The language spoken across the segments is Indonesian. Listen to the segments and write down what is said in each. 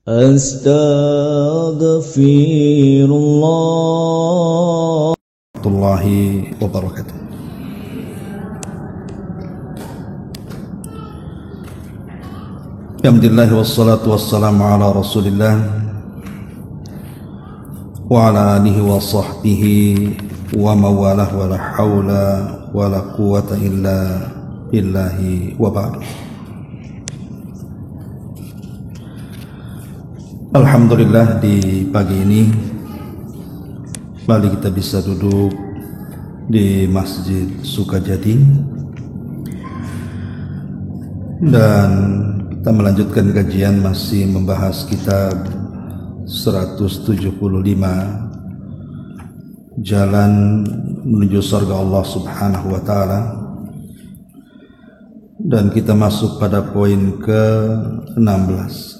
Astaghfirullah warahmatullahi wabarakatuh. Alhamdulillah wassalatu wassalamu ala Rasulillah wa ala alihi wa sahbihi wa mawalah wa la hawla wa la quwata illa billahi wa ba'd. Alhamdulillah, di pagi ini kembali kita bisa duduk di Masjid Sukajadi dan kita melanjutkan kajian masih membahas kitab 175 Jalan Menuju Surga Allah Subhanahu wa Ta'ala, dan kita masuk pada poin ke-16.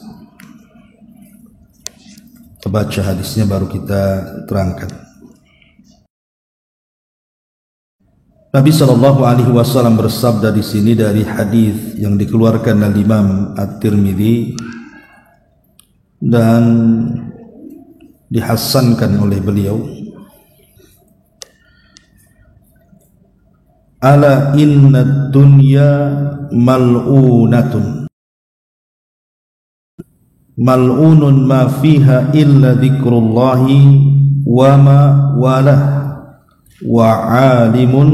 Kita baca hadisnya baru kita terangkan. Nabi sallallahu alaihi wasallam bersabda di sini dari hadis yang dikeluarkan oleh Imam At-Tirmidzi dan dihasankan oleh beliau. Ala inna dunya mal'unatun mal'unun ma fiha illa dzikrullahi wa ma walah wa alimun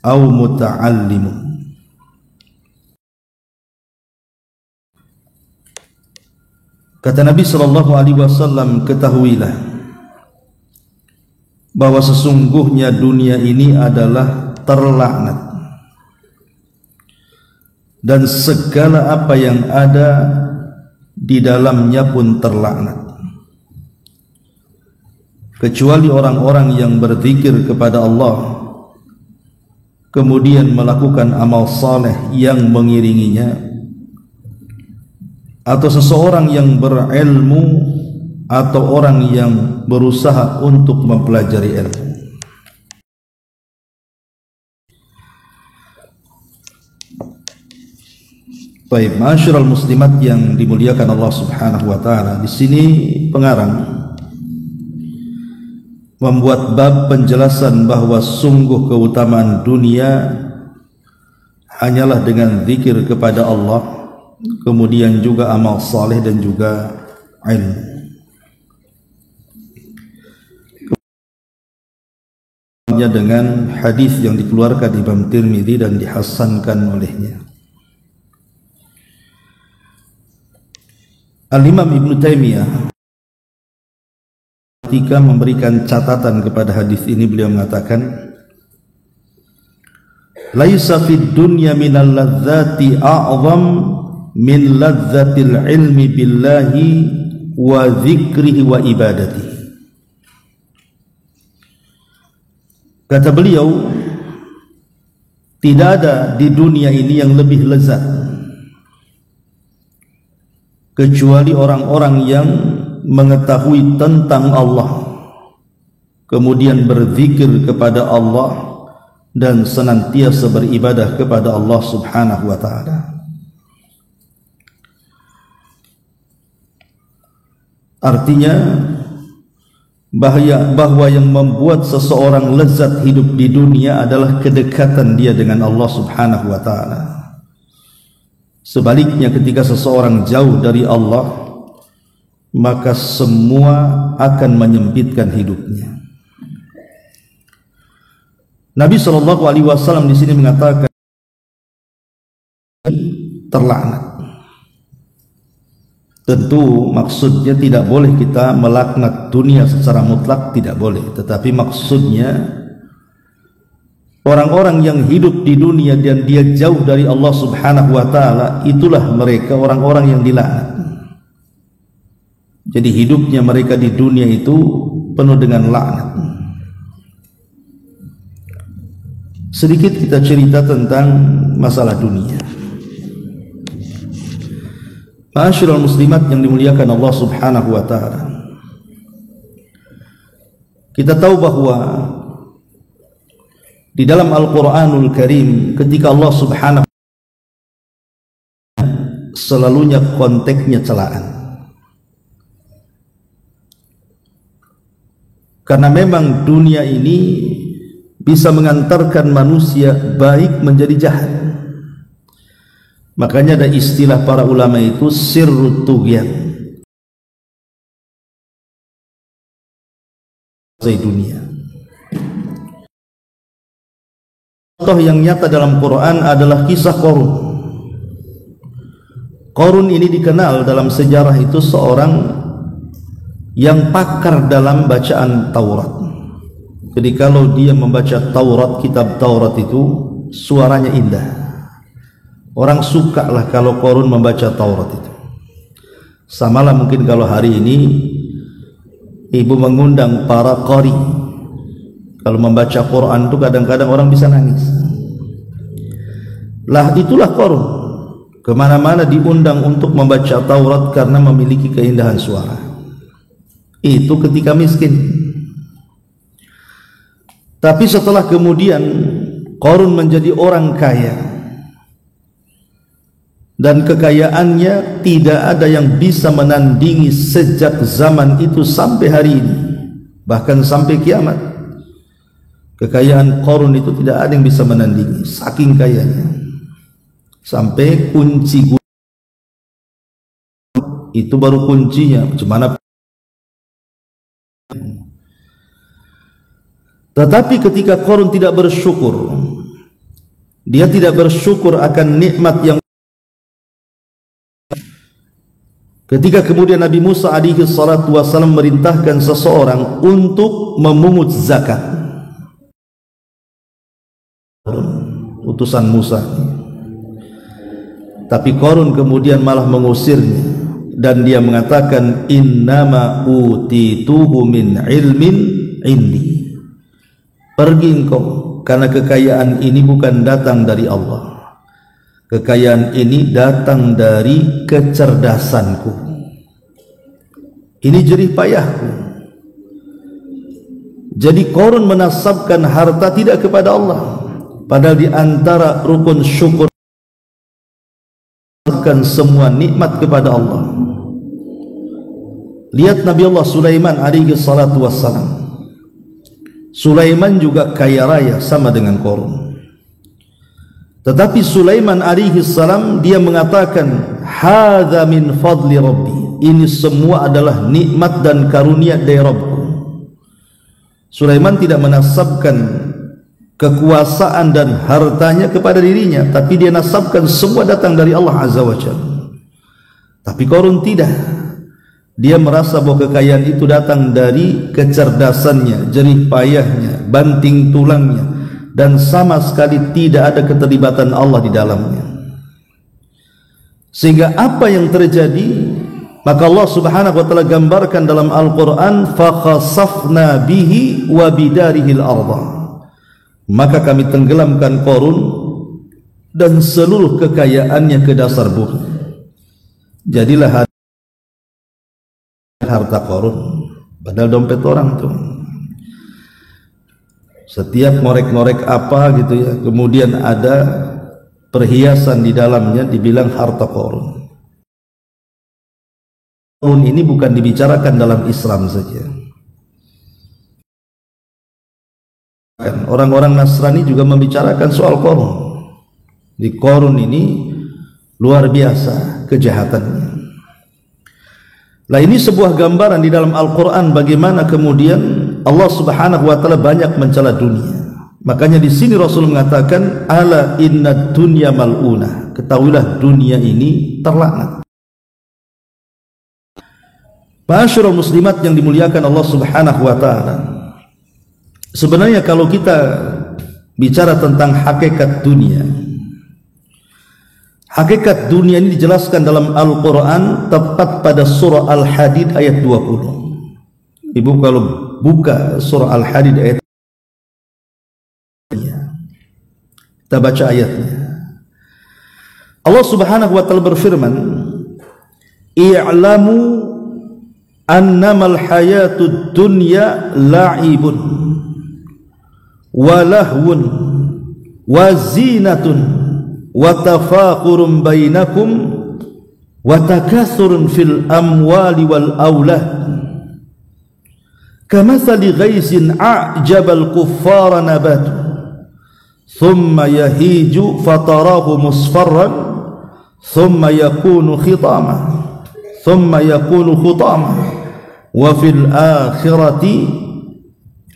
aw muta'allimun. Kata Nabi sallallahu alaihi wasallam, ketahuilah bahwa sesungguhnya dunia ini adalah terlaknat dan segala apa yang ada di dalamnya pun terlaknat, kecuali orang-orang yang berzikir kepada Allah kemudian melakukan amal saleh yang mengiringinya, atau seseorang yang berilmu atau orang yang berusaha untuk mempelajari ilmu. Baik, ma'asyiral muslimat yang dimuliakan Allah Subhanahu wa Ta'ala, di sini pengarang membuat bab penjelasan bahwa sungguh keutamaan dunia hanyalah dengan zikir kepada Allah, kemudian juga amal saleh dan juga ilmu. Dengan hadis yang dikeluarkan Imam Tirmidzi dan dihasankan olehnya. Al-Imam Ibnu Taimiyah ketika memberikan catatan kepada hadis ini, beliau mengatakan, laisa fid dunya minal ladzati a'zam min ladzatil ilmi billahi wa dzikrihi wa ibadatihi. Kata beliau, tidak ada di dunia ini yang lebih lezat kecuali orang-orang yang mengetahui tentang Allah, kemudian berzikir kepada Allah dan senantiasa beribadah kepada Allah Subhanahu wa Ta'ala. Artinya bahwa yang membuat seseorang lezat hidup di dunia adalah kedekatan dia dengan Allah Subhanahu wa Ta'ala. Sebaliknya, ketika seseorang jauh dari Allah, maka semua akan menyempitkan hidupnya. Nabi sallallahu alaihi wasallam di sini mengatakan terlaknat. Tentu maksudnya tidak boleh kita melaknat dunia secara mutlak, tidak boleh. Tetapi maksudnya orang-orang yang hidup di dunia dan dia jauh dari Allah Subhanahu wa Ta'ala, itulah mereka orang-orang yang dilaknat. Jadi hidupnya mereka di dunia itu penuh dengan laknat. Sedikit kita cerita tentang masalah dunia. Ma'asyiral muslimat yang dimuliakan Allah Subhanahu wa Ta'ala, kita tahu bahwa di dalam Al-Quranul Karim, ketika Allah Subhanahu selalunya konteksnya celaan. Karena memang dunia ini bisa mengantarkan manusia baik menjadi jahat. Makanya ada istilah para ulama itu sirrut tughyan, dunia. Contoh yang nyata dalam Quran adalah kisah Qarun. Qarun ini dikenal dalam sejarah itu seorang yang pakar dalam bacaan Taurat. Jadi kalau dia membaca Taurat, kitab Taurat itu suaranya indah. Orang suka lah kalau Qarun membaca Taurat itu. Samalah mungkin kalau hari ini ibu mengundang para qari, kalau membaca Quran itu kadang-kadang orang bisa nangis. Lah itulah Qarun, kemana-mana diundang untuk membaca Taurat karena memiliki keindahan suara. Itu ketika miskin. Tapi setelah kemudian Qarun menjadi orang kaya, dan kekayaannya tidak ada yang bisa menandingi sejak zaman itu sampai hari ini, bahkan sampai kiamat. Kekayaan Qarun itu tidak ada yang bisa menandingi, saking kayanya. Sampai kunci itu baru kuncinya, bagaimana. Tetapi ketika Qarun tidak bersyukur, dia tidak bersyukur akan nikmat yang, ketika kemudian Nabi Musa alaihi salatu wasallam merintahkan seseorang untuk memungut zakat, utusan Musa, tapi Qarun kemudian malah mengusirnya, dan dia mengatakan innama utituhu min ilmin indi. Pergi engkau, karena kekayaan ini bukan datang dari Allah. Kekayaan ini datang dari kecerdasanku. Ini jerih payahku. Jadi Qarun menasabkan harta tidak kepada Allah, padahal di antara rukun syukur semua nikmat kepada Allah. Lihat Nabi Allah Sulaiman alaihi salatu wassalam. Sulaiman juga kaya raya sama dengan Qarun. Tetapi Sulaiman alaihi salam dia mengatakan, hadza min fadli rabbi. Ini semua adalah nikmat dan karunia dari Rabbku. Sulaiman tidak menasabkan kekuasaan dan hartanya kepada dirinya, tapi dia nasabkan semua datang dari Allah Azza wa Jalla. Tapi Qarun tidak. Dia merasa bahwa kekayaan itu datang dari kecerdasannya, jerih payahnya, banting tulangnya, dan sama sekali tidak ada keterlibatan Allah di dalamnya. Sehingga apa yang terjadi, maka Allah Subhanahu wa taala gambarkan dalam Al-Qur'an, fa khasafna bihi wa bidarihil ardh. Maka kami tenggelamkan Qarun dan seluruh kekayaannya ke dasar bumi. Jadilah harta Qarun, padahal dompet orang tuh. Setiap ngorek-ngorek apa gitu ya, kemudian ada perhiasan di dalamnya, dibilang harta Qarun. Qarun ini bukan dibicarakan dalam Islam saja. Orang-orang Nasrani juga membicarakan soal Qarun. Di Qarun ini luar biasa kejahatannya. Nah, ini sebuah gambaran di dalam Al-Quran bagaimana kemudian Allah Subhanahu wa taala banyak mencela dunia. Makanya di sini Rasul mengatakan, ala inna dunya mal'unah. Ketahuilah dunia ini terlaknat. Ma'asyiral muslimat yang dimuliakan Allah Subhanahu wa taala. Sebenarnya kalau kita bicara tentang hakikat dunia, hakikat dunia ini dijelaskan dalam Al-Quran tepat pada surah Al-Hadid ayat 20. Ibu kalau buka surah Al-Hadid ayat, kita baca ayatnya. Allah Subhanahu wa taala berfirman, i'lamu annamal hayatud dunya la'ibun wa lahwun wa zinatun wa tafakhurun bainakum wa takathurun fil amwali wal aulad kamathali ghaisin a'jabal kuffara nabatu thumma yahiju fatarahu musfarran thumma yakunu khitama thumma yakunu khutama wa fil akhirati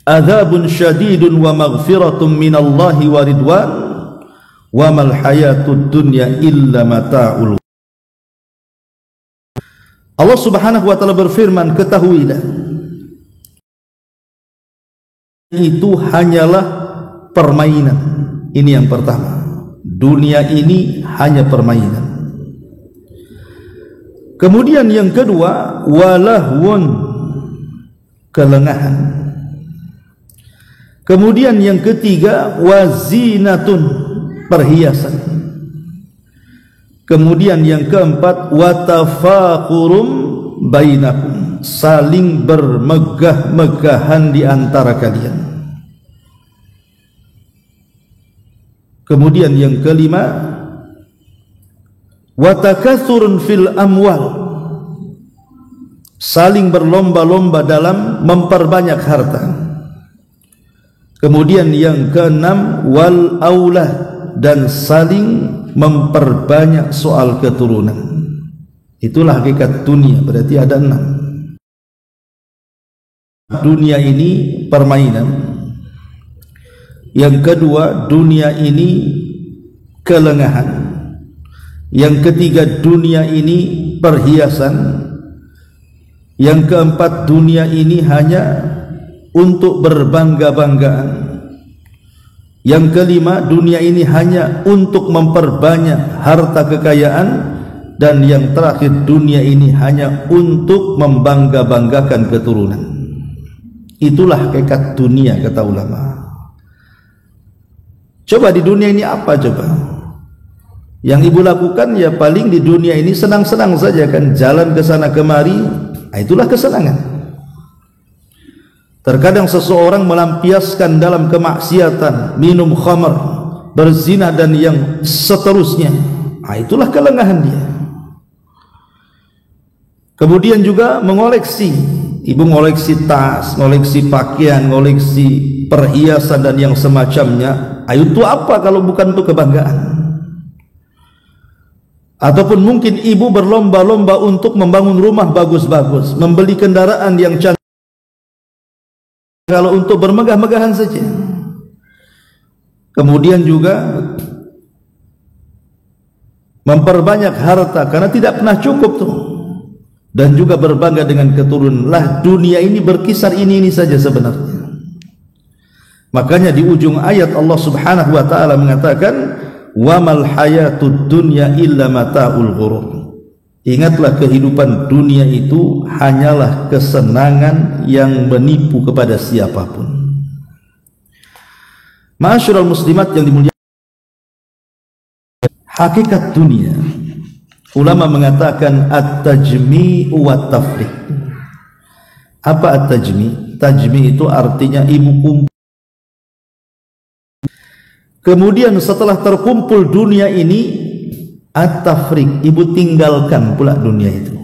adzabun syadidun wa maghfiratun minallahi wa ridwan wa mal hayatud dunya illa mata'ul. Allah Subhanahu wa taala berfirman, ketahuilah itu hanyalah permainan. Ini yang pertama, dunia ini hanya permainan. Kemudian yang kedua, walahwun, kelengahan. Kemudian yang ketiga, wazinatun, perhiasan. Kemudian yang keempat, watafaqurum bainakum, saling bermegah-megahan di antara kalian. Kemudian yang kelima, watakathurun fil amwal, saling berlomba-lomba dalam memperbanyak harta. Kemudian yang keenam, wal aulad, dan saling memperbanyak soal keturunan. Itulah hakikat dunia. Berarti ada 6. Dunia ini permainan. Yang kedua, dunia ini kelengahan. Yang ketiga, dunia ini perhiasan. Yang keempat, dunia ini hanya untuk berbangga-banggaan. Yang kelima, dunia ini hanya untuk memperbanyak harta kekayaan. Dan yang terakhir, dunia ini hanya untuk membangga-banggakan keturunan. Itulah hakikat dunia, kata ulama. Coba di dunia ini apa coba? Yang ibu lakukan ya paling di dunia ini senang-senang saja kan, jalan ke sana kemari. Nah, itulah kesenangan. Terkadang seseorang melampiaskan dalam kemaksiatan, minum khamar, berzina dan yang seterusnya. Nah, itulah kelengahan dia. Kemudian juga mengoleksi. Ibu mengoleksi tas, mengoleksi pakaian, mengoleksi perhiasan dan yang semacamnya. Itu apa kalau bukan untuk kebanggaan? Ataupun mungkin ibu berlomba-lomba untuk membangun rumah bagus-bagus, membeli kendaraan yang canggih, kalau untuk bermegah-megahan saja. Kemudian juga memperbanyak harta karena tidak pernah cukup tuh, dan juga berbangga dengan keturunan. Lah, dunia ini berkisar ini saja sebenarnya. Makanya di ujung ayat Allah Subhanahu wa taala mengatakan, wa mal hayatud dunya illa mata'ul ghurur. Ingatlah, kehidupan dunia itu hanyalah kesenangan yang menipu kepada siapapun. Ma'asyiral muslimat yang dimuliakan, hakikat dunia, ulama mengatakan at-tajmi' wa tafriq. Apa at-tajmi'? Tajmi' itu artinya ibu kumpul. Kemudian setelah terkumpul dunia ini, at-tafriq, ibu tinggalkan pula dunia itu.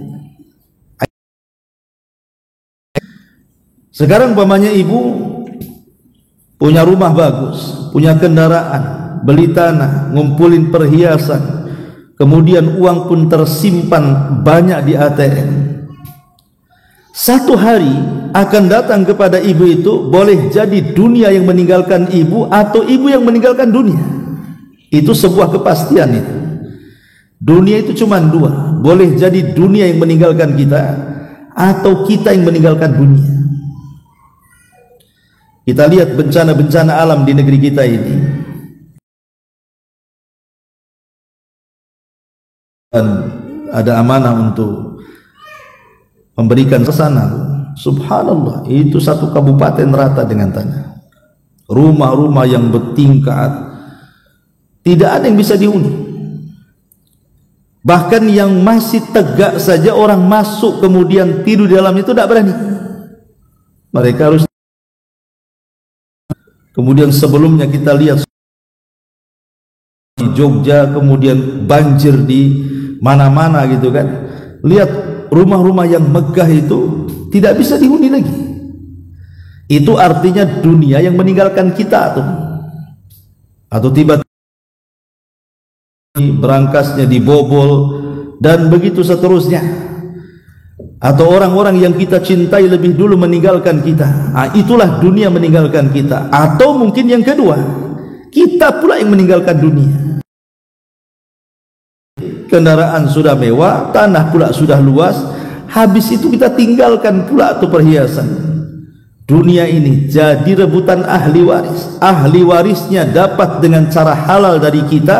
Sekarang umpamanya ibu punya rumah bagus, punya kendaraan, beli tanah, ngumpulin perhiasan, kemudian uang pun tersimpan banyak di ATM. Satu hari akan datang kepada ibu itu, boleh jadi dunia yang meninggalkan ibu atau ibu yang meninggalkan dunia. Itu sebuah kepastian itu. Dunia itu cuma dua, boleh jadi dunia yang meninggalkan kita atau kita yang meninggalkan dunia. Kita lihat bencana-bencana alam di negeri kita ini. Dan ada amanah untuk memberikan ke sana. Subhanallah, itu satu kabupaten rata dengan tanah. Rumah-rumah yang bertingkat, tidak ada yang bisa dihuni. Bahkan yang masih tegak saja orang masuk kemudian tidur di dalam itu tidak berani. Mereka harus. Kemudian sebelumnya kita lihat di Jogja, kemudian banjir di mana-mana gitu kan. Lihat rumah-rumah yang megah itu tidak bisa dihuni lagi. Itu artinya dunia yang meninggalkan kita tuh. Atau tiba-tiba berangkasnya dibobol dan begitu seterusnya. Atau orang-orang yang kita cintai lebih dulu meninggalkan kita. Itulah dunia meninggalkan kita. Atau mungkin yang kedua, kita pula yang meninggalkan dunia. Kendaraan sudah mewah, tanah pula sudah luas, habis itu kita tinggalkan pula tuh perhiasan. Dunia ini jadi rebutan ahli waris. Ahli warisnya dapat dengan cara halal dari kita.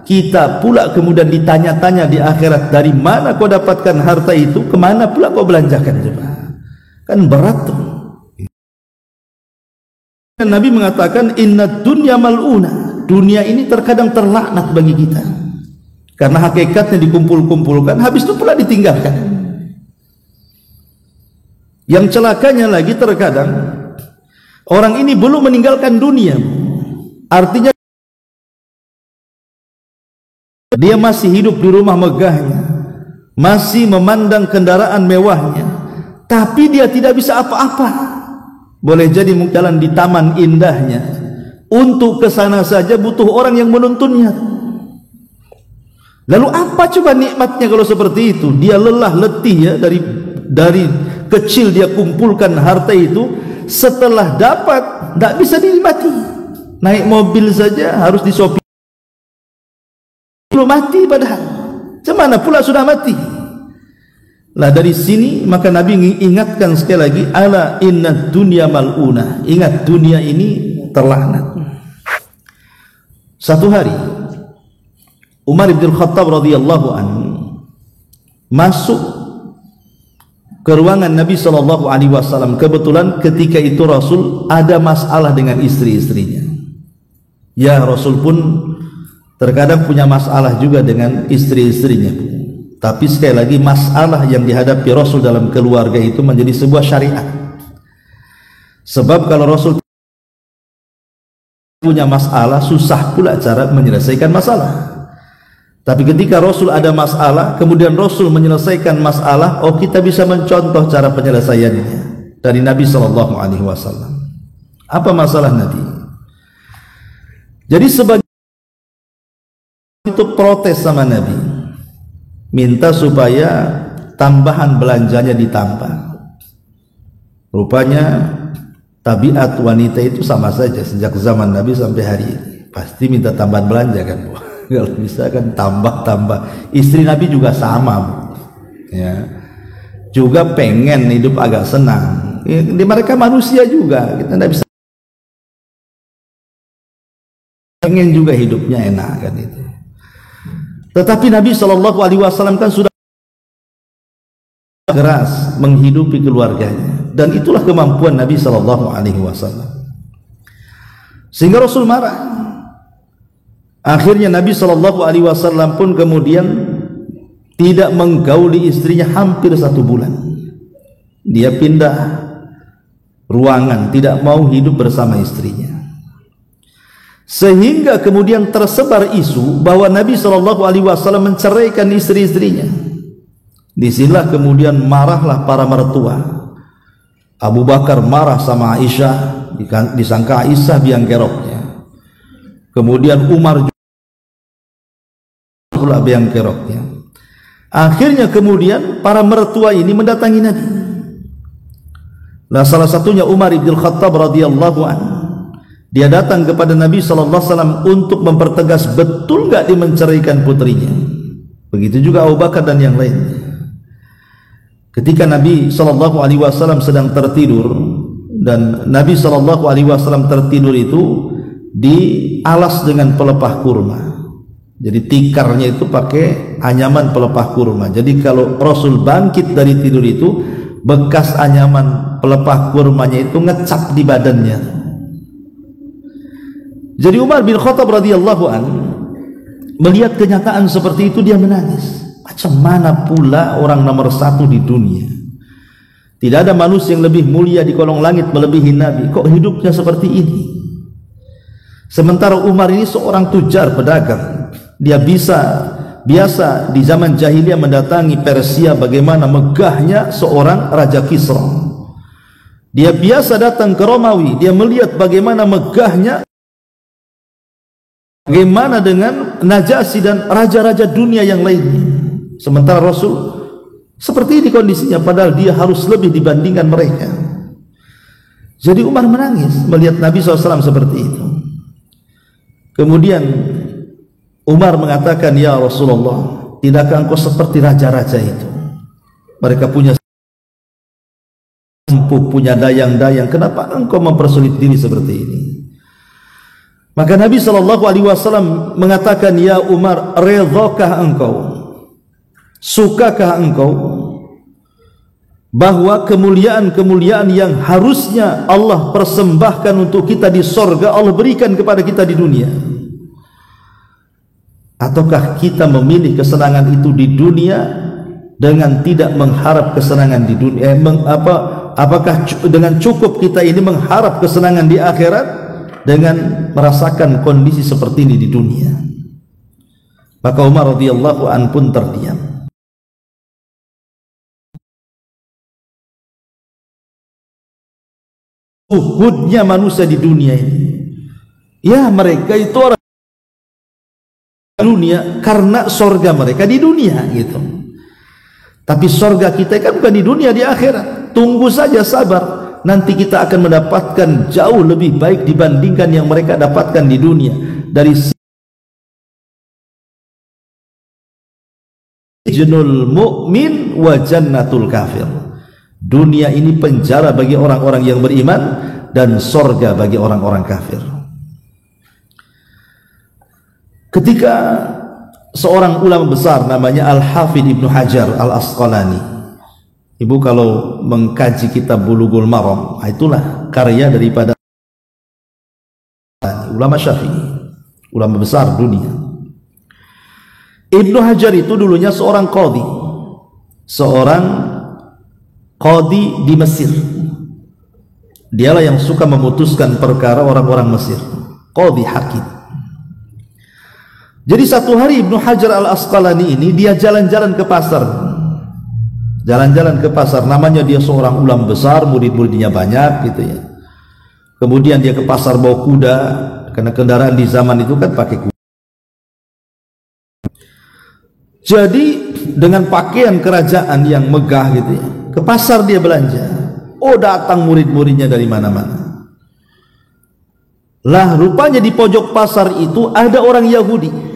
Kita pula kemudian ditanya-tanya di akhirat, dari mana kau dapatkan harta itu, kemana pula kau belanjakan? Coba, kan berat tuh. Nabi mengatakan inna dunya mal'una, dunia ini terkadang terlaknat bagi kita, karena hakikatnya dikumpul-kumpulkan, habis itu pula ditinggalkan. Yang celakanya lagi, terkadang orang ini belum meninggalkan dunia, artinya dia masih hidup di rumah megahnya, masih memandang kendaraan mewahnya, tapi dia tidak bisa apa-apa. Boleh jadi jalan di taman indahnya, untuk ke sana saja butuh orang yang menuntunnya. Lalu apa coba nikmatnya kalau seperti itu? Dia lelah letih ya, dari kecil dia kumpulkan harta itu, setelah dapat tidak bisa dinikmati. Naik mobil saja harus disopir, belum mati padahal. Cemana pula sudah mati. Lah dari sini maka Nabi ingatkan sekali lagi, ala inna dunya mal'una, ingat dunia ini terlaknat. Satu hari Umar bin Khattab radhiyallahu anhu masuk ke ruangan Nabi sallallahu alaihi wasallam. Kebetulan ketika itu Rasul ada masalah dengan istri-istrinya. Ya, Rasul pun terkadang punya masalah juga dengan istri-istrinya. Tapi sekali lagi, masalah yang dihadapi Rasul dalam keluarga itu menjadi sebuah syariat. Sebab kalau Rasul punya masalah, susah pula cara menyelesaikan masalah. Tapi ketika Rasul ada masalah, kemudian Rasul menyelesaikan masalah, kita bisa mencontoh cara penyelesaiannya dari Nabi SAW. Apa masalah Nabi? Jadi sebagai itu protes sama Nabi, minta supaya tambahan belanjanya ditambah. Rupanya tabiat wanita itu sama saja sejak zaman Nabi sampai hari ini, pasti minta tambahan belanja kan, Bu. Kalau bisa kan tambah. Istri Nabi juga sama, Bu. Ya, juga pengen hidup agak senang. Di mereka manusia juga, kita tidak bisa, pengen juga hidupnya enak kan itu. Tetapi Nabi SAW kan sudah keras menghidupi keluarganya, dan itulah kemampuan Nabi SAW. Sehingga Rasul marah. Akhirnya Nabi SAW pun kemudian tidak menggauli istrinya hampir 1 bulan. Dia pindah ruangan, tidak mau hidup bersama istrinya. Sehingga kemudian tersebar isu bahwa Nabi SAW menceraikan istri-istrinya. Disinilah kemudian marahlah para mertua. Abu Bakar marah sama Aisyah, disangka Aisyah biang keroknya. Kemudian Umar pula biang keroknya. Akhirnya kemudian para mertua ini mendatangi Nabi. Nah, salah satunya Umar bin Khattab radhiyallahu anhu. Dia datang kepada Nabi SAW untuk mempertegas betul nggak dia menceraikan putrinya. Begitu juga Abu Bakar dan yang lainnya. Ketika Nabi SAW sedang tertidur, dan Nabi SAW tertidur itu dialas dengan pelepah kurma. Jadi tikarnya itu pakai anyaman pelepah kurma. Jadi kalau Rasul bangkit dari tidur itu, bekas anyaman pelepah kurmanya itu ngecap di badannya. Jadi Umar bin Khattab radhiyallahu anhu melihat kenyataan seperti itu, dia menangis. Macam mana pula orang nomor 1 di dunia, tidak ada manusia yang lebih mulia di kolong langit melebihi Nabi, kok hidupnya seperti ini? Sementara Umar ini seorang tujar pedagang, dia biasa di zaman jahiliyah mendatangi Persia, bagaimana megahnya seorang Raja Kisra. Dia biasa datang ke Romawi, dia melihat bagaimana megahnya, bagaimana dengan Najasyi dan raja-raja dunia yang lainnya. Sementara Rasul seperti ini kondisinya, padahal dia harus lebih dibandingkan mereka. Jadi Umar menangis melihat Nabi SAW seperti itu. Kemudian Umar mengatakan, ya Rasulullah, tidakkah engkau seperti raja-raja itu? Mereka punya punya dayang-dayang, kenapa engkau mempersulit diri seperti ini? Maka Nabi SAW mengatakan, ya Umar, redhakah engkau, sukakah engkau bahwa kemuliaan-kemuliaan yang harusnya Allah persembahkan untuk kita di sorga, Allah berikan kepada kita di dunia? Ataukah kita memilih kesenangan itu di dunia dengan tidak mengharap kesenangan di dunia? Apakah dengan cukup kita ini mengharap kesenangan di akhirat dengan merasakan kondisi seperti ini di dunia? Maka Umar radhiyallahu an pun terdiam. Uhudnya manusia di dunia ini, ya mereka itu orang dunia karena sorga mereka di dunia gitu. Tapi sorga kita kan bukan di dunia, di akhirat. Tunggu saja, sabar, nanti kita akan mendapatkan jauh lebih baik dibandingkan yang mereka dapatkan di dunia. Dari sijnul mu'min wa jannatul kafir. Dunia ini penjara bagi orang-orang yang beriman dan sorga bagi orang-orang kafir. Ketika seorang ulama besar namanya Al-Hafidh Ibnu Hajar Al-Asqalani, ibu kalau mengkaji kitab Bulughul Maram, itulah karya daripada ulama Syafi'i, ulama besar dunia. Ibnu Hajar itu dulunya seorang qadhi di Mesir. Dialah yang suka memutuskan perkara orang-orang Mesir, qadhi hakim. Jadi satu hari Ibnu Hajar Al-Asqalani ini dia jalan-jalan ke pasar. Namanya dia seorang ulama besar, murid-muridnya banyak gitu ya. Kemudian dia ke pasar bawa kuda, karena kendaraan di zaman itu kan pakai kuda. Jadi dengan pakaian kerajaan yang megah gitu ya, ke pasar dia belanja. Oh, datang murid-muridnya dari mana-mana. Lah rupanya di pojok pasar itu ada orang Yahudi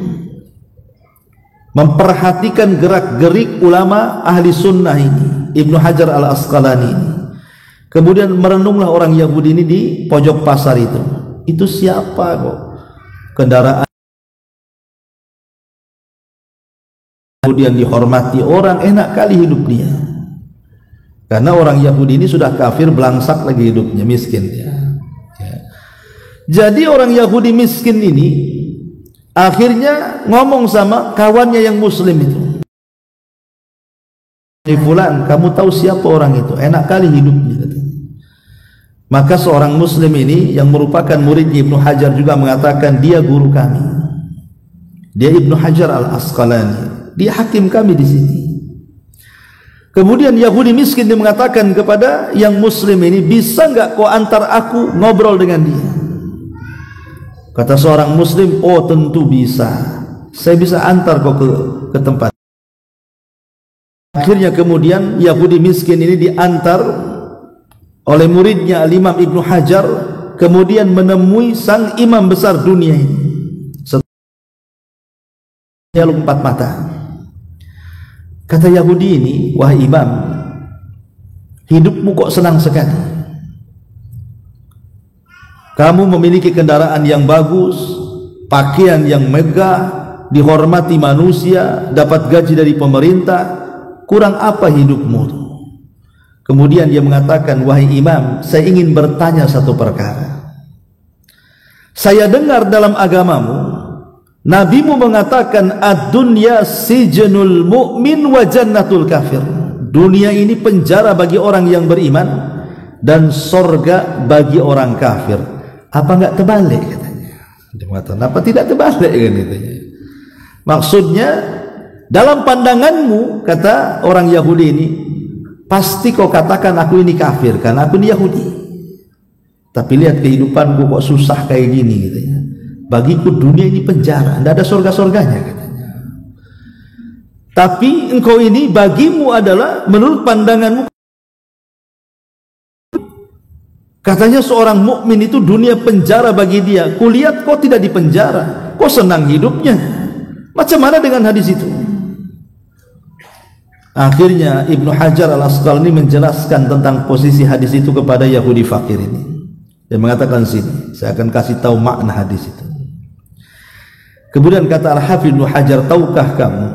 memperhatikan gerak-gerik ulama ahli sunnah ini, Ibnu Hajar Al-Asqalani ini. Kemudian merenunglah orang Yahudi ini di pojok pasar itu. Itu siapa kok? Kendaraan kemudian dihormati orang, enak kali hidup dia. Karena orang Yahudi ini sudah kafir, belangsak lagi hidupnya, miskin dia. Jadi orang Yahudi miskin ini akhirnya ngomong sama kawannya yang muslim itu, fulan, kamu tahu siapa orang itu? Enak kali hidupnya. Maka seorang muslim ini yang merupakan murid Ibnu Hajar juga mengatakan, dia guru kami, dia Ibnu Hajar Al-Asqalani, dia hakim kami di sini. Kemudian Yahudi miskin dia mengatakan kepada yang muslim ini, bisa nggak kau antar aku ngobrol dengan dia? Kata seorang muslim, oh tentu bisa, saya bisa antar kau ke tempat. Akhirnya kemudian Yahudi miskin ini diantar oleh muridnya Al-Imam Ibnu Hajar, kemudian menemui sang imam besar dunia ini. Setelah 4 mata. Kata Yahudi ini, wahai imam, hidupmu kok senang sekali. Kamu memiliki kendaraan yang bagus, pakaian yang megah, dihormati manusia, dapat gaji dari pemerintah, kurang apa hidupmu? Kemudian dia mengatakan, wahai imam, saya ingin bertanya satu perkara. Saya dengar dalam agamamu, nabimu mengatakan, ad-dunya sijnul mu'min wa jannatul kafir. Dunia ini penjara bagi orang yang beriman dan sorga bagi orang kafir. Apa enggak terbalik katanya? Dia mengatakan, apa tidak terbalik kan katanya? Maksudnya dalam pandanganmu, kata orang Yahudi ini, pasti kau katakan aku ini kafir karena aku ini Yahudi. Tapi lihat kehidupanku kok susah kayak gini katanya. Bagiku dunia ini penjara, tidak ada surga-surganya katanya. Tapi engkau ini bagimu adalah menurut pandanganmu. Katanya seorang mukmin itu dunia penjara bagi dia. Kulihat kau tidak di penjara, kau senang hidupnya. Macam mana dengan hadis itu? Akhirnya Ibnu Hajar Al-Asqalani menjelaskan tentang posisi hadis itu kepada Yahudi fakir ini. Dia mengatakan sini, saya akan kasih tahu makna hadis itu. Kemudian kata Al-Hafidz Ibnu Hajar, tahukah kamu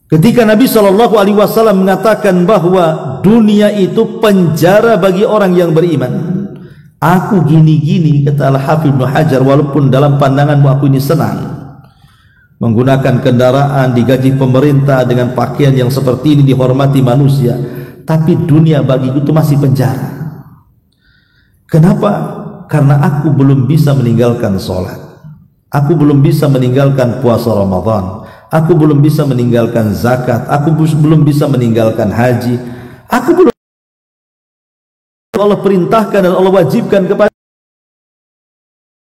ketika Nabi SAW mengatakan bahwa dunia itu penjara bagi orang yang beriman, aku gini-gini, kata Al-Hafidz Ibnu Hajar, walaupun dalam pandanganmu aku ini senang menggunakan kendaraan, digaji pemerintah, dengan pakaian yang seperti ini, dihormati manusia, tapi dunia bagiku itu masih penjara. Kenapa? Karena aku belum bisa meninggalkan sholat, aku belum bisa meninggalkan puasa Ramadan, aku belum bisa meninggalkan zakat, aku belum bisa meninggalkan haji, aku belum, Allah perintahkan dan Allah wajibkan kepada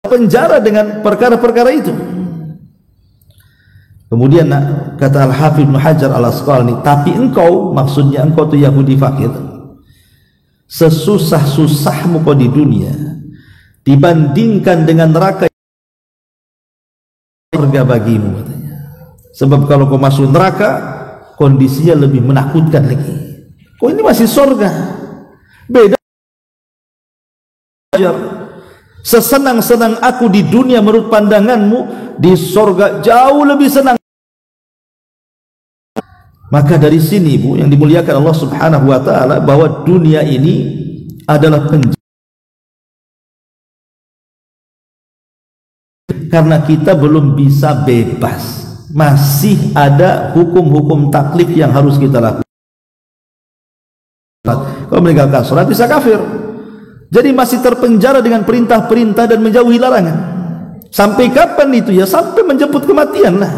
penjara dengan perkara-perkara itu. Kemudian kata Al-Hafidz Ibnu Hajar Al-Asqalani, tapi engkau, maksudnya engkau itu Yahudi fakir, sesusah-susahmu kau di dunia dibandingkan dengan neraka surga bagimu katanya. Sebab kalau kau masuk neraka kondisinya lebih menakutkan lagi. Kau ini masih surga, beda. Sesenang-senang aku di dunia menurut pandanganmu, di surga jauh lebih senang. Maka dari sini Bu yang dimuliakan Allah Subhanahu wa taala, bahwa dunia ini adalah penjara karena kita belum bisa bebas, masih ada hukum-hukum taklif yang harus kita lakukan. Kalau meninggalkan salat bisa kafir, jadi masih terpenjara dengan perintah-perintah dan menjauhi larangan. Sampai kapan itu? Ya sampai menjemput kematian lah.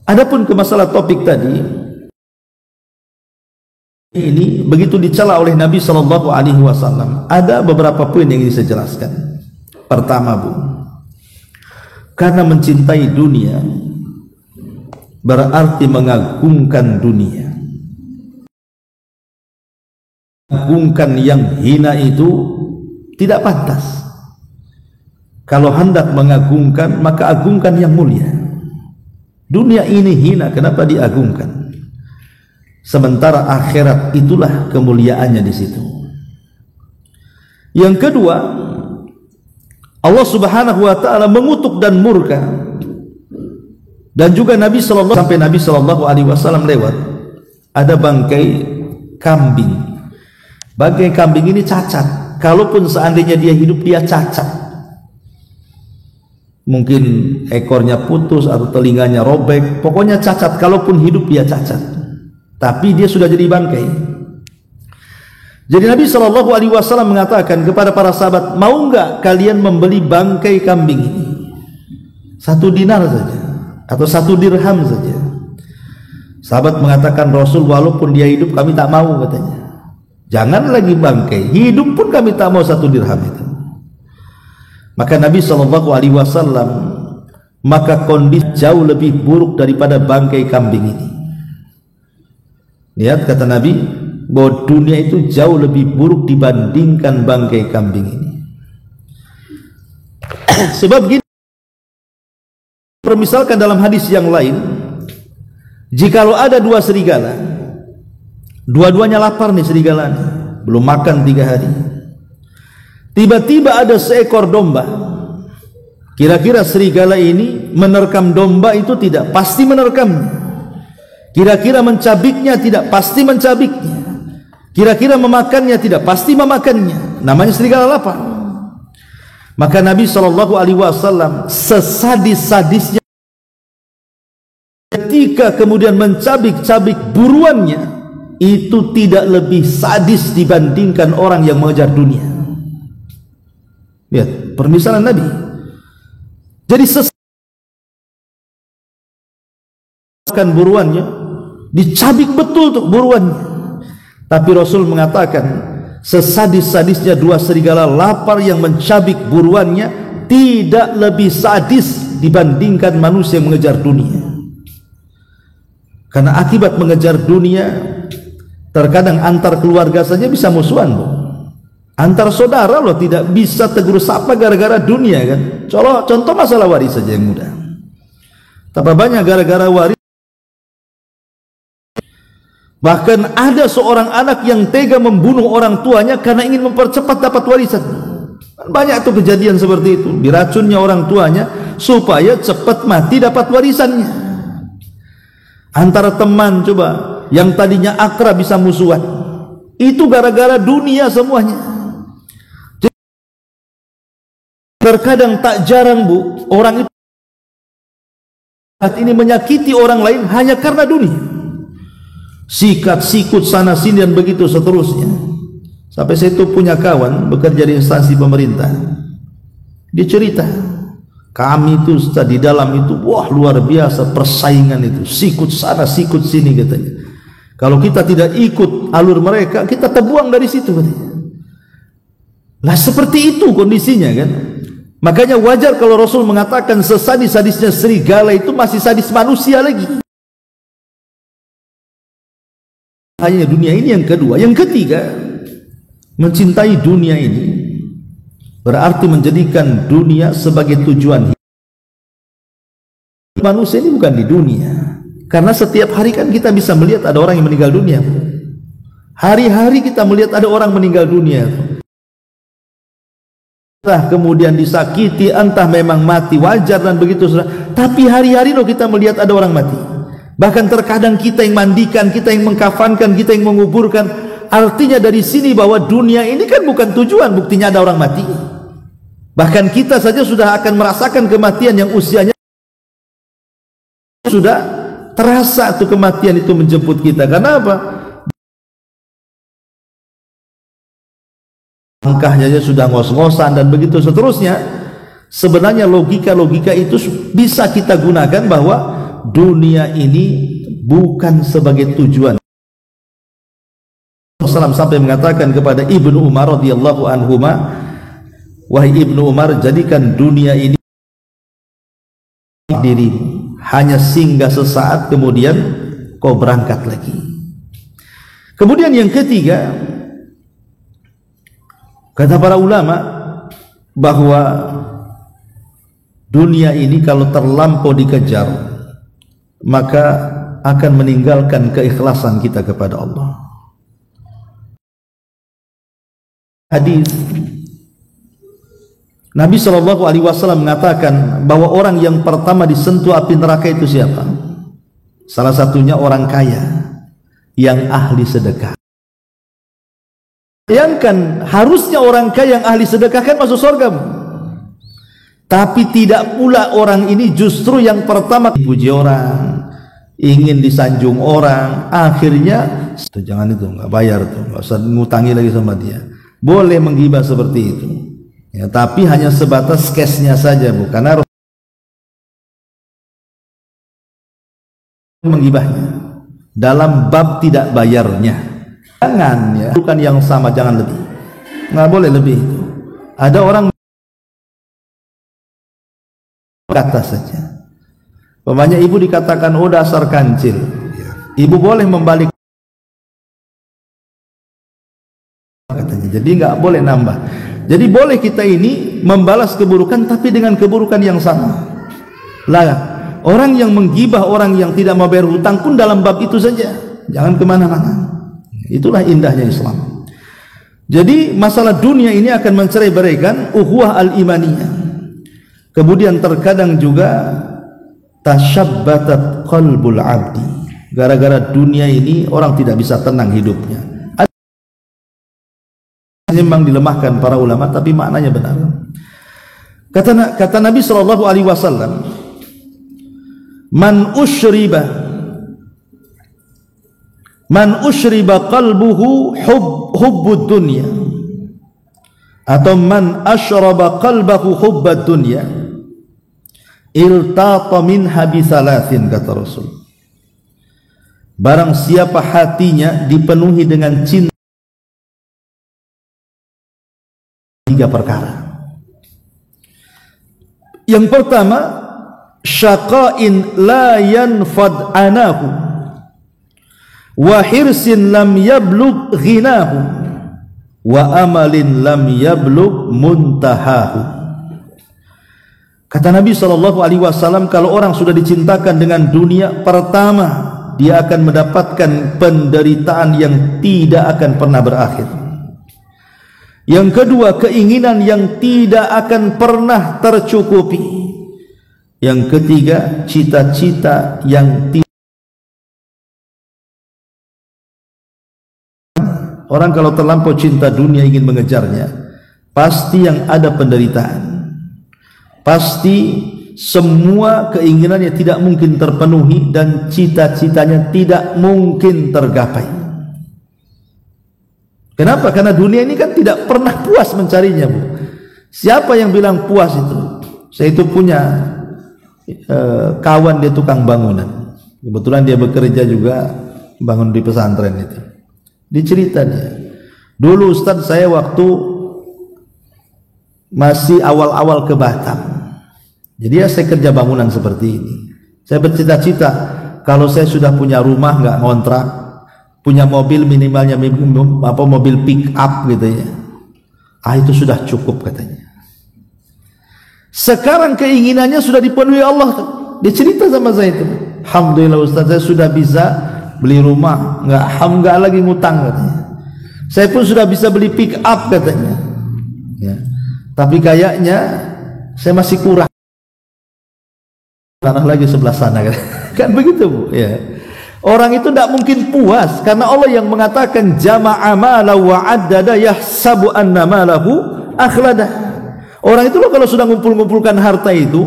Adapun ke masalah topik tadi, ini begitu dicela oleh Nabi SAW, ada beberapa poin yang ingin saya jelaskan. Pertama Bu, karena mencintai dunia berarti mengagungkan dunia. Mengagungkan yang hina itu tidak pantas. Kalau hendak mengagungkan, maka agungkan yang mulia. Dunia ini hina, kenapa diagungkan? Sementara akhirat itulah kemuliaannya di situ. Yang kedua, Allah Subhanahu wa taala mengutuk dan murka. Dan juga Nabi sallallahu sampai Nabi sallallahu alaihi wasallam lewat, ada bangkai kambing. Bangkai kambing ini cacat. Kalaupun seandainya dia hidup, dia cacat. Mungkin ekornya putus atau telinganya robek, pokoknya cacat. Kalaupun hidup dia cacat, tapi dia sudah jadi bangkai. Jadi Nabi SAW mengatakan kepada para sahabat, mau enggak kalian membeli bangkai kambing ini? 1 dinar saja atau 1 dirham saja. Sahabat mengatakan, Rasul, walaupun dia hidup kami tak mau katanya. Jangan lagi bangkai, hidup pun kami tak mau 1 dirham itu. Maka Nabi SAW, maka kondisi jauh lebih buruk daripada bangkai kambing ini. Lihat kata Nabi, bahwa dunia itu jauh lebih buruk dibandingkan bangkai kambing ini. Sebab gini, permisalkan dalam hadis yang lain, jikalau ada 2 serigala, dua-duanya lapar nih serigala, belum makan 3 hari. Tiba-tiba ada seekor domba. Kira-kira serigala ini menerkam domba itu tidak? Pasti menerkamnya. Kira-kira mencabiknya tidak? Pasti mencabiknya. Kira-kira memakannya tidak? Pasti memakannya. Namanya serigala lapar. Maka Nabi SAW sesadis-sadisnya ketika kemudian mencabik-cabik buruannya, itu tidak lebih sadis dibandingkan orang yang mengejar dunia. Lihat permisalan Nabi. Jadi buruannya dicabik betul tuh buruannya. Tapi Rasul mengatakan sesadis-sadisnya dua serigala lapar yang mencabik buruannya tidak lebih sadis dibandingkan manusia yang mengejar dunia. Karena akibat mengejar dunia, terkadang antar keluarga saja bisa musuhan loh. Antar saudara loh tidak bisa tegur sapa gara-gara dunia kan. Contoh masalah waris saja yang mudah. Tambah banyak gara-gara waris. Bahkan ada seorang anak yang tega membunuh orang tuanya karena ingin mempercepat dapat warisan. Banyak tuh kejadian seperti itu. Diracunnya orang tuanya supaya cepat mati dapat warisannya. Antara teman coba yang tadinya akrab bisa musuhan. Itu gara-gara dunia semuanya. Terkadang tak jarang Bu, orang itu ini menyakiti orang lain hanya karena dunia. Sikat sikut sana sini dan begitu seterusnya. Sampai saya itu punya kawan bekerja di instansi pemerintah. Dia cerita, kami itu di dalam itu wah luar biasa persaingan itu, sikut sana sikut sini katanya. Kalau kita tidak ikut alur mereka, kita terbuang dari situ katanya. Lah seperti itu kondisinya kan. Makanya wajar kalau Rasul mengatakan sesadis-sadisnya serigala itu masih sadis manusia lagi. Hanya dunia ini yang kedua. Yang ketiga, mencintai dunia ini berarti menjadikan dunia sebagai tujuan hidup. Manusia ini bukan di dunia. Karena setiap hari kan kita bisa melihat ada orang yang meninggal dunia. Hari-hari kita melihat ada orang meninggal dunia. Entah kemudian disakiti, entah memang mati wajar dan begitu. Tapi hari-hari loh kita melihat ada orang mati. Bahkan terkadang kita yang mandikan, kita yang mengkafankan, kita yang menguburkan. Artinya dari sini bahwa dunia ini kan bukan tujuan, buktinya ada orang mati. Bahkan kita saja sudah akan merasakan kematian yang usianya sudah terasa tuh kematian itu menjemput kita. Karena apa? Langkahnya sudah ngos-ngosan dan begitu seterusnya. Sebenarnya logika-logika itu bisa kita gunakan bahwa dunia ini bukan sebagai tujuan. Rasulullah sampai mengatakan kepada Ibnu Umar radhiyallahu anhuma, wahai Ibnu Umar, jadikan dunia ini dirimu, hanya singgah sesaat kemudian kau berangkat lagi. Kemudian yang ketiga, kata para ulama bahwa dunia ini kalau terlampau dikejar maka akan meninggalkan keikhlasan kita kepada Allah. Hadis Nabi SAW mengatakan bahwa orang yang pertama disentuh api neraka itu siapa? Salah satunya orang kaya yang ahli sedekah. Bayangkan, harusnya orang kaya yang ahli sedekah kan masuk surga. Tapi tidak pula orang ini justru yang pertama dipuji orang, ingin disanjung orang, akhirnya itu jangan itu, nggak bayar tuh, nggak usah ngutangi lagi sama dia. Boleh menggibah seperti itu, ya, tapi hanya sebatas cashnya saja, Bu, karena menggibahnya dalam bab tidak bayarnya. Jangan ya, bukan yang sama, jangan lebih, nggak boleh lebih. Ada orang kata saja, pemanya ibu dikatakan oh dasar kancil, ibu boleh membalik katanya, jadi nggak boleh nambah. Jadi boleh kita ini membalas keburukan tapi dengan keburukan yang sama. Lah orang yang menggibah orang yang tidak mau bayar hutang pun dalam bab itu saja, jangan kemana-mana. Itulah indahnya Islam. Jadi masalah dunia ini akan mencerai-beraikan ukhuwah al-imaniyah. Kemudian terkadang juga tasyabbatat qalbul abdi. Gara-gara dunia ini orang tidak bisa tenang hidupnya. Memang dilemahkan para ulama tapi maknanya benar. Kata Nabi SAW, man ushriba qalbuhu hubbud dunya, atau man ashraba qalbahu hubbad dunya iltata minha bithalathin, kata Rasul. Barang siapa hatinya dipenuhi dengan cinta, tiga perkara. Yang pertama, syaqa'in la yanfad anahu wa hirsin lam yablugh ghinahu wa amalin lam yablugh muntahahu. Kata Nabi SAW, kalau orang sudah dicintakan dengan dunia, pertama dia akan mendapatkan penderitaan yang tidak akan pernah berakhir. Yang kedua, keinginan yang tidak akan pernah tercukupi. Yang ketiga, cita-cita yang tidak. Orang kalau terlampau cinta dunia ingin mengejarnya, pasti yang ada penderitaan. Pasti semua keinginannya tidak mungkin terpenuhi dan cita-citanya tidak mungkin tergapai. Kenapa? Karena dunia ini kan tidak pernah puas mencarinya, Bu. Siapa yang bilang puas itu? Saya itu punya kawan, dia tukang bangunan. Kebetulan dia bekerja juga bangun di pesantren itu. Dicerita dia, dulu Ustaz saya waktu masih awal-awal ke Batam. Jadi ya saya kerja bangunan seperti ini. Saya bercita-cita kalau saya sudah punya rumah nggak ngontrak, punya mobil minimalnya mobil pick up gitu ya. Itu sudah cukup katanya. Sekarang keinginannya sudah dipenuhi Allah. Dia cerita sama saya itu. Alhamdulillah Ustaz, saya sudah bisa beli rumah, nggak lagi ngutang katanya. Saya pun sudah bisa beli pick up katanya. Ya. Tapi kayaknya saya masih kurang. Tanah lagi sebelah sana kan begitu, Bu, ya. Orang itu tidak mungkin puas karena Allah yang mengatakan jama'a mala wa addada yahsabu anna malahu akhlada. Orang itu loh kalau sudah ngumpul-ngumpulkan harta itu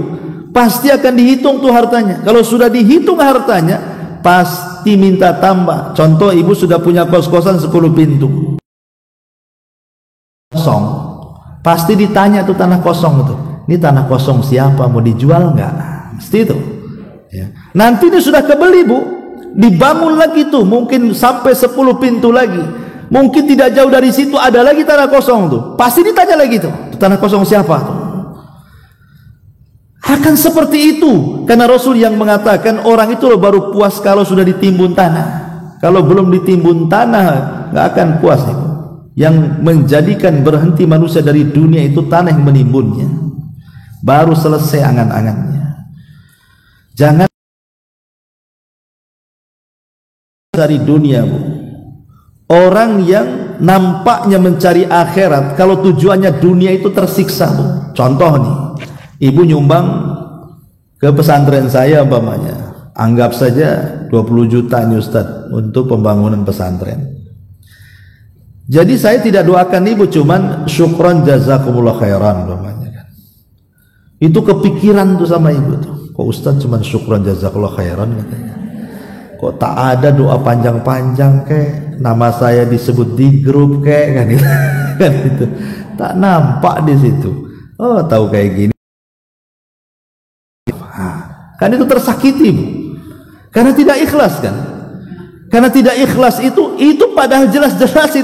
pasti akan dihitung tuh hartanya. Kalau sudah dihitung hartanya pasti minta tambah. Contoh, ibu sudah punya kos-kosan 10 pintu kosong, pasti ditanya tuh tanah kosong itu, ini tanah kosong siapa, mau dijual nggak? Mesti itu ya. Nanti ini sudah kebeli, Bu, dibangun lagi tuh mungkin sampai 10 pintu lagi, mungkin tidak jauh dari situ ada lagi tanah kosong tuh, pasti ditanya lagi tuh, tanah kosong siapa tuh. Akan seperti itu karena Rasul yang mengatakan orang itu loh baru puas kalau sudah ditimbun tanah. Kalau belum ditimbun tanah nggak akan puas itu. Yang menjadikan berhenti manusia dari dunia itu tanah yang menimbunnya, baru selesai angan-angannya. Jangan cari dunia, Bu. Orang yang nampaknya mencari akhirat, kalau tujuannya dunia itu tersiksa, Bu. Contoh nih, ibu nyumbang ke pesantren saya umpamanya, anggap saja 20 juta nih Ustaz untuk pembangunan pesantren. Jadi saya tidak doakan ibu, cuman syukran jazakumullah khairan umpamanya kan. Itu kepikiran tuh sama ibu tuh. Kok Ustaz cuma syukran jazakallah khairan katanya, kok tak ada doa panjang-panjang kek, nama saya disebut di grup kek kan itu, kan itu tak nampak di situ. Oh, tahu kayak gini kan itu tersakiti, Bu, karena tidak ikhlas kan. Karena tidak ikhlas itu padahal jelas-jelas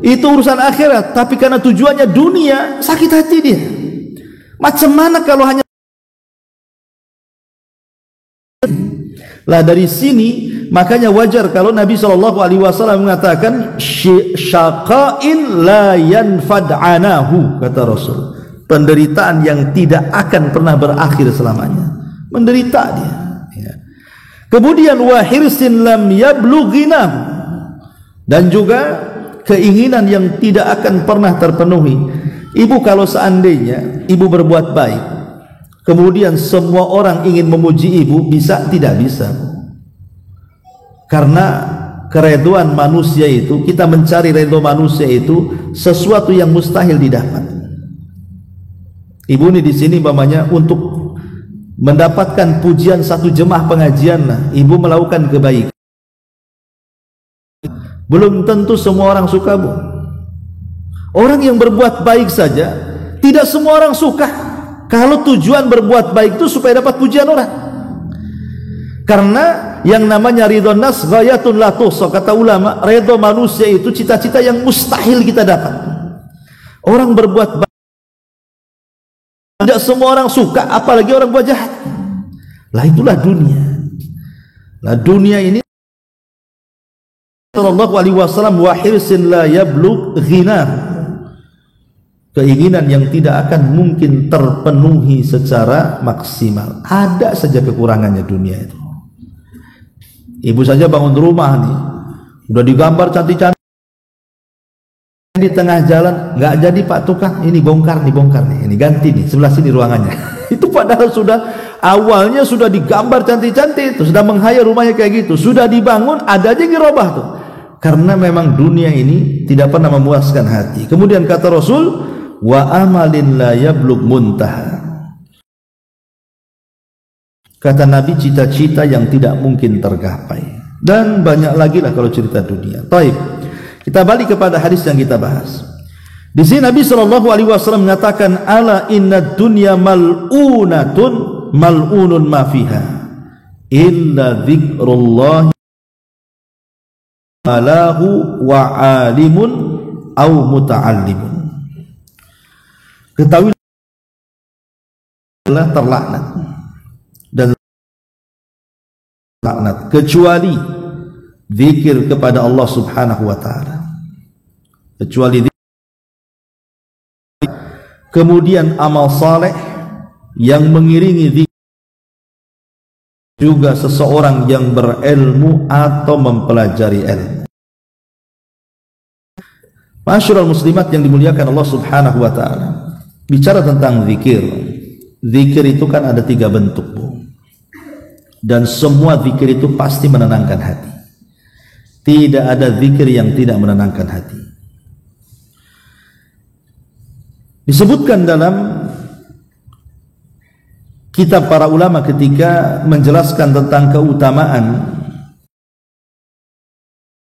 itu urusan akhirat, tapi karena tujuannya dunia sakit hati dia. Macam mana kalau hanya lah. Dari sini makanya wajar kalau Nabi SAW mengatakan syaqa'in la yanfad anahu, kata Rasul, penderitaan yang tidak akan pernah berakhir selamanya, menderita dia ya. Kemudian wahirsin lam yablughinah, dan juga keinginan yang tidak akan pernah terpenuhi. Ibu kalau seandainya ibu berbuat baik, kemudian semua orang ingin memuji ibu, bisa? Tidak bisa. Karena keredoan manusia itu, kita mencari redho manusia itu sesuatu yang mustahil didapat. Ibu ini di sini umpamanya untuk mendapatkan pujian satu jemaah pengajian, ibu melakukan kebaikan. Belum tentu semua orang suka, Bu. Orang yang berbuat baik saja tidak semua orang suka. Kalau tujuan berbuat baik itu supaya dapat pujian orang. Karena yang namanya ridho nas ghayatun la tuhsa, kata ulama, ridho manusia itu cita-cita yang mustahil kita dapat. Orang berbuat baik tidak semua orang suka, apalagi orang buat jahat. Lah itulah dunia. Lah dunia ini sallallahu alaihi wasallam wa hirsin la yablugh ghina, keinginan yang tidak akan mungkin terpenuhi secara maksimal. Ada saja kekurangannya dunia itu. Ibu saja bangun rumah nih, udah digambar cantik-cantik, di tengah jalan nggak jadi pak tukang, ini bongkar nih, ini ganti nih, sebelah sini ruangannya. Itu padahal sudah awalnya sudah digambar cantik-cantik, itu sudah menghayal rumahnya kayak gitu, sudah dibangun, ada aja yang dirobah tuh. Karena memang dunia ini tidak pernah memuaskan hati. Kemudian kata Rasul, wa amalin la yablugh muntaha, kata Nabi, cita-cita yang tidak mungkin tergapai. Dan banyak lagi lah kalau cerita dunia. Baik, kita balik kepada hadis yang kita bahas. Di sini Nabi SAW mengatakan, ala inna dunya mal'unatun mal'unun ma fiha illa dzikrullah alahu wa alimun au muta'allimun. Ketahui adalah terlaknat dan laknat kecuali zikir kepada Allah Subhanahu wa taala, kecuali zikir. Kemudian amal saleh yang mengiringi zikir, juga seseorang yang berilmu atau mempelajari ilmu. Masyarul muslimat yang dimuliakan Allah Subhanahu wa taala, bicara tentang zikir. Zikir itu kan ada 3 bentuk, Bu. Dan semua zikir itu pasti menenangkan hati. Tidak ada zikir yang tidak menenangkan hati. Disebutkan dalam kitab para ulama ketika menjelaskan tentang keutamaan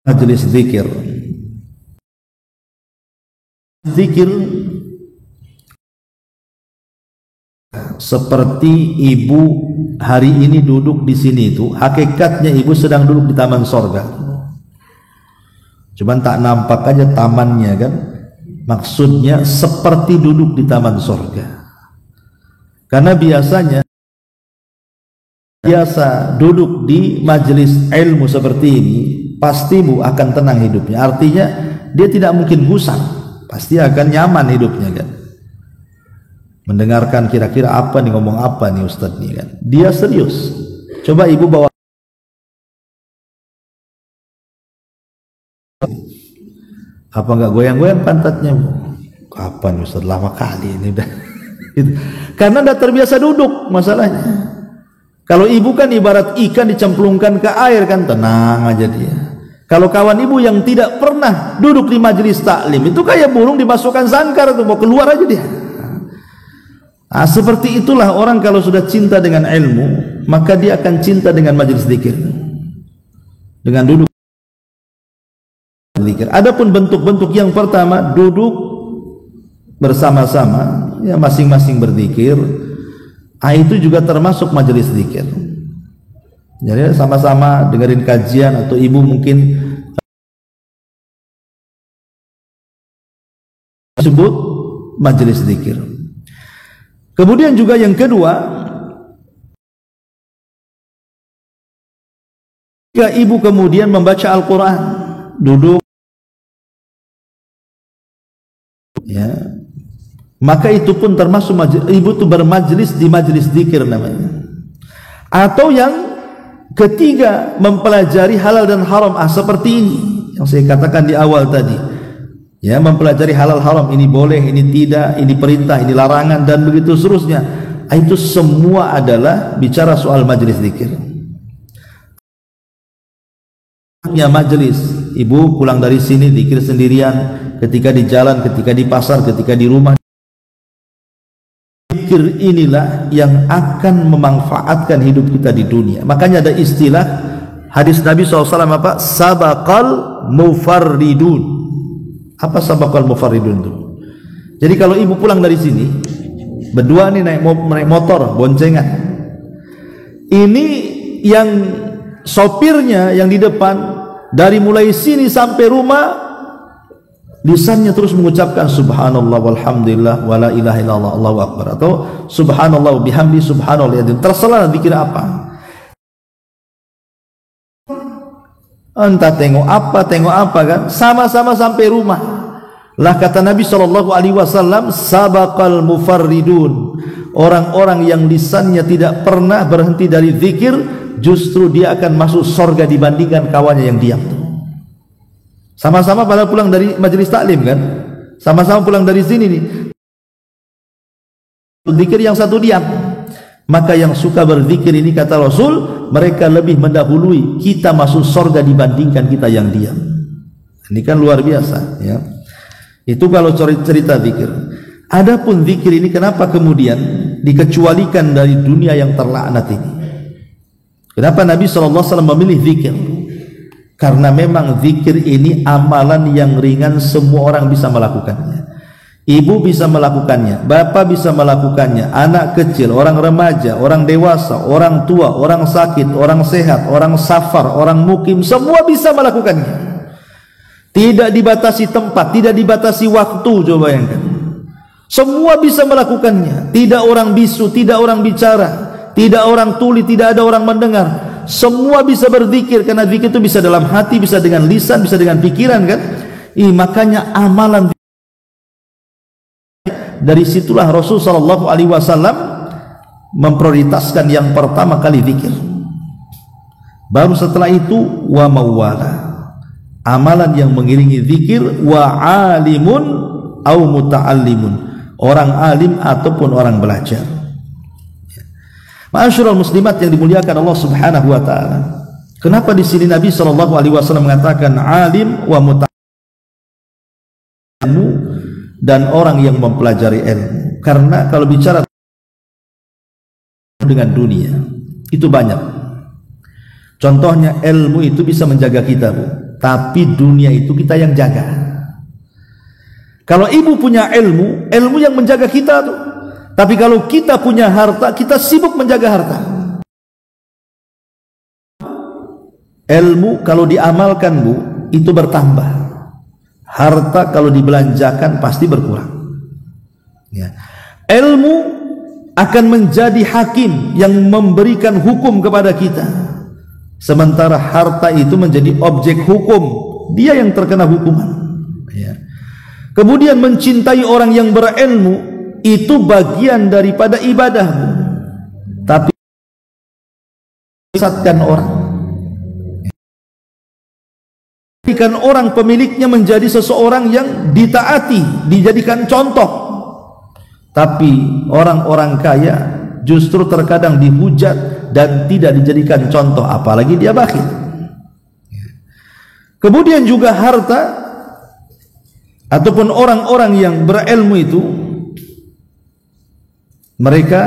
majelis zikir. Zikir seperti ibu hari ini duduk di sini, itu hakikatnya ibu sedang duduk di taman sorga. Cuman tak nampak aja tamannya kan. Maksudnya seperti duduk di taman sorga. Karena biasa duduk di majelis ilmu seperti ini, pasti Bu akan tenang hidupnya. Artinya dia tidak mungkin gusar, pasti akan nyaman hidupnya kan. Mendengarkan kira-kira apa nih, ngomong apa nih Ustadz nih kan. Dia serius. Coba ibu bawa, apa enggak goyang-goyang pantatnya, Bu? Kapan Ustadz, lama kali ini udah. Karena udah terbiasa duduk masalahnya. Kalau ibu kan ibarat ikan dicemplungkan ke air kan, tenang aja dia. Kalau kawan ibu yang tidak pernah duduk di majelis taklim, itu kayak burung dimasukkan sangkar, tuh mau keluar aja dia. Nah, seperti itulah orang kalau sudah cinta dengan ilmu, maka dia akan cinta dengan majelis zikir, dengan duduk zikir. Adapun bentuk-bentuk yang pertama, duduk bersama-sama, ya masing-masing berzikir, itu juga termasuk majelis zikir. Jadi sama-sama dengerin kajian, atau ibu mungkin disebut majelis zikir. Kemudian juga yang kedua, jika ibu kemudian membaca Al-Quran, duduk, ya, maka itu pun termasuk ibu itu bermajlis di majelis zikir namanya. Atau yang ketiga, mempelajari halal dan haram, seperti ini yang saya katakan di awal tadi. Ya, mempelajari halal haram, ini boleh, ini tidak, ini perintah, ini larangan, dan begitu seterusnya. Itu semua adalah bicara soal majelis zikir. Ya, majelis, ibu pulang dari sini zikir sendirian, ketika di jalan, ketika di pasar, ketika di rumah. Zikir inilah yang akan memanfaatkan hidup kita di dunia. Makanya ada istilah hadis Nabi SAW apa? Sabaqal mufarridun. Apa sabaqal mufarridun itu? Jadi kalau ibu pulang dari sini berdua nih naik motor boncengan, ini yang sopirnya yang di depan, dari mulai sini sampai rumah lisannya terus mengucapkan subhanallah walhamdulillah wala ilaha illallah Allahu akbar, atau subhanallah bihamdi subhanallah, terserah zikir apa. Entah tengok apa kan, sama-sama sampai rumah. Lah kata Nabi SAW, sabaqal mufarridun, orang-orang yang lisannya tidak pernah berhenti dari zikir, justru dia akan masuk surga dibandingkan kawannya yang diam. Sama-sama pada pulang dari majelis taklim kan, sama-sama pulang dari sini nih, zikir yang satu diam. Maka yang suka berzikir ini kata Rasul, mereka lebih mendahului kita masuk surga dibandingkan kita yang diam. Ini kan luar biasa ya. Itu kalau cerita zikir. Adapun zikir ini kenapa kemudian dikecualikan dari dunia yang terlaknat ini? Kenapa Nabi SAW memilih zikir? Karena memang zikir ini amalan yang ringan, semua orang bisa melakukannya. Ibu bisa melakukannya, bapak bisa melakukannya, anak kecil, orang remaja, orang dewasa, orang tua, orang sakit, orang sehat, orang safar, orang mukim, semua bisa melakukannya. Tidak dibatasi tempat, tidak dibatasi waktu, coba bayangkan. Semua bisa melakukannya. Tidak orang bisu, tidak orang bicara, tidak orang tuli, tidak ada orang mendengar. Semua bisa berzikir, karena zikir itu bisa dalam hati, bisa dengan lisan, bisa dengan pikiran kan. Makanya amalan, dari situlah Rasul SAW memprioritaskan yang pertama kali zikir. Baru setelah itu wa mawala, amalan yang mengiringi zikir, wa alimun au muta'allimun, orang alim ataupun orang belajar. Ma'asyiral muslimat yang dimuliakan Allah Subhanahu wa taala. Kenapa di sini Nabi SAW mengatakan alim wa muta'allimu dan orang yang mempelajari ilmu? Karena kalau bicara dengan dunia itu banyak. Contohnya ilmu itu bisa menjaga kita, Bu. Tapi dunia itu kita yang jaga. Kalau ibu punya ilmu, ilmu yang menjaga kita tuh. Tapi kalau kita punya harta, kita sibuk menjaga harta. Ilmu kalau diamalkan, Bu, itu bertambah. Harta kalau dibelanjakan pasti berkurang. Ya. Ilmu akan menjadi hakim yang memberikan hukum kepada kita. Sementara harta itu menjadi objek hukum, dia yang terkena hukuman ya. Kemudian mencintai orang yang berilmu itu bagian daripada ibadah, tapi menyesatkan orang, jadikan orang pemiliknya menjadi seseorang yang ditaati, dijadikan contoh. Tapi orang-orang kaya justru terkadang dihujat dan tidak dijadikan contoh, apalagi dia bakhil. Kemudian juga harta ataupun orang-orang yang berilmu itu, mereka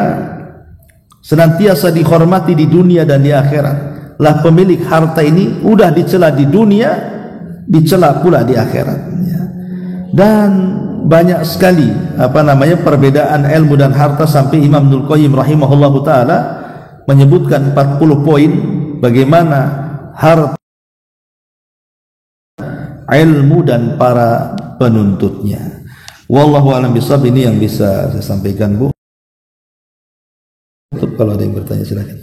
senantiasa dihormati di dunia dan di akhirat. Lah pemilik harta ini udah dicela di dunia, dicela pula di akhirat ya. Dan banyak sekali perbedaan ilmu dan harta, sampai Imam Ibnul Qayyim rahimahullahu taala menyebutkan 40 poin bagaimana harta, ilmu dan para penuntutnya. Wallahu a'lam bishawab. Ini yang bisa saya sampaikan, Bu. Kalau ada yang bertanya silakan.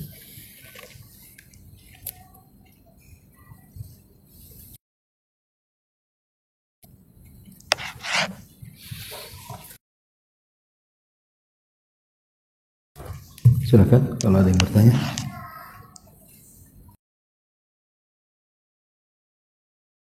Silakan kalau ada yang bertanya.